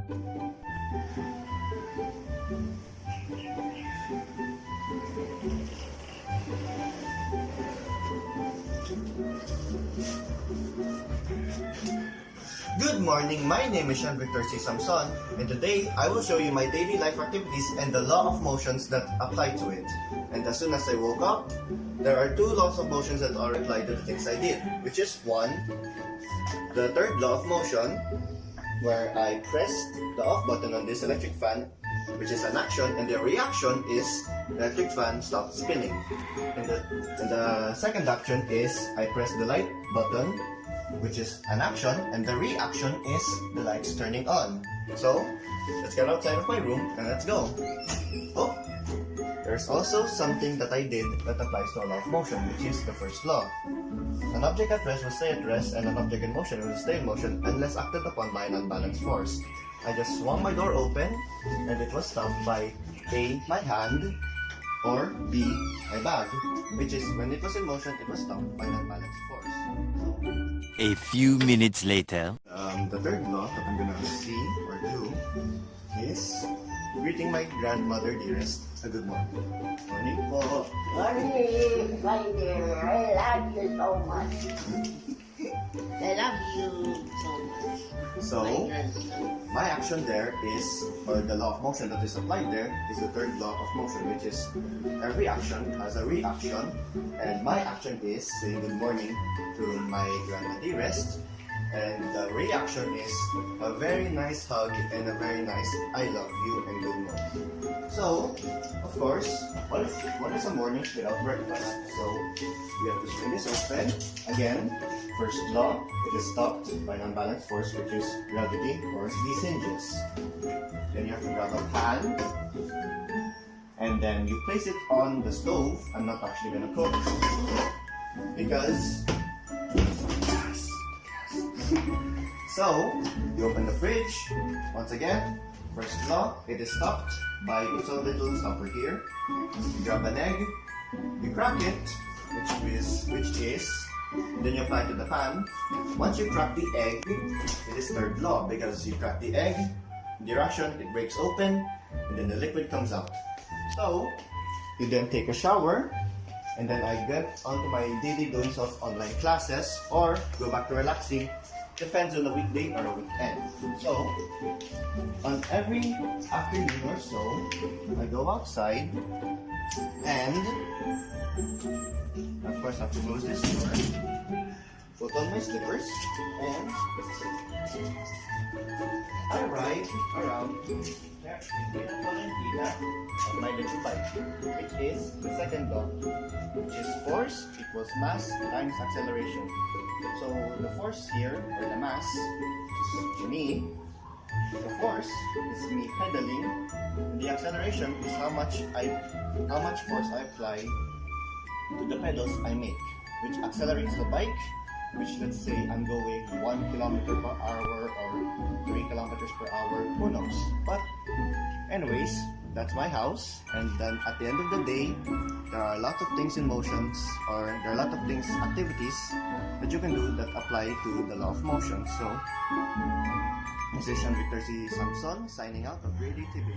Good morning, my name is Sean Victor C. Samson, and today I will show you my daily life activities and the law of motions that apply to it. And as soon as I woke up, there are two laws of motions that are applied to the things I did, which is one, the third law of motion, where I pressed the off button on this electric fan, which is an action, and the reaction is the electric fan stopped spinning. And the second action is I pressed the light button, which is an action, and the reaction is the lights turning on. So, let's get outside of my room and let's go. Oh, there's also something that I did that applies to a law of motion, which is the first law. An object at rest will stay at rest, and an object in motion will stay in motion unless acted upon by an unbalanced force. I just swung my door open, and it was stopped by A, my hand, or B, my bag, which is when it was in motion, it was stopped by an unbalanced force. A few minutes later. The third law that I'm gonna see or do is greeting my grandmother dearest a good morning. Morning po. Morning, my dear. I love you so much. I love you so much. So, my action there is, or the law of motion that is applied there, is the third law of motion, which is every action has a reaction, and my action is saying good morning to my grandma dearest, and the reaction is a very nice hug and a very nice I love you and good morning. So, of course, what is a morning without breakfast? So, we have to swing this open. Again, first law, it is stopped by an unbalanced force, which is gravity or these hinges. Then you have to grab a pan, and then you place it on the stove. I'm not actually gonna cook because so, you open the fridge. Once again, first law, it is stopped by its own little stopper here. You grab an egg, you crack it, which is, then you apply it to the pan. Once you crack the egg, it is third law because you crack the egg, the reaction, it breaks open, and then the liquid comes out. So, you then take a shower, and then I get onto my daily doings of online classes or go back to relaxing. Depends on a weekday or a weekend. So, on every afternoon or so, I go outside and, of course, I have to close this door, put on my slippers, and I ride around on my little bike, which is the second law, which is force equals mass times acceleration. So the force here, or the mass, is me. The force is me pedaling. And the acceleration is how much force I apply to the pedals I make, which accelerates the bike. Which, let's say I'm going 1 kilometer per hour or 3 kilometers per hour, who knows? But anyways, that's my house, and then at the end of the day, there are a lot of things in motions, or there are a lot of things, activities that you can do that apply to the law of motion. So, this is Sean Victor C. Samson signing out of Grady TV.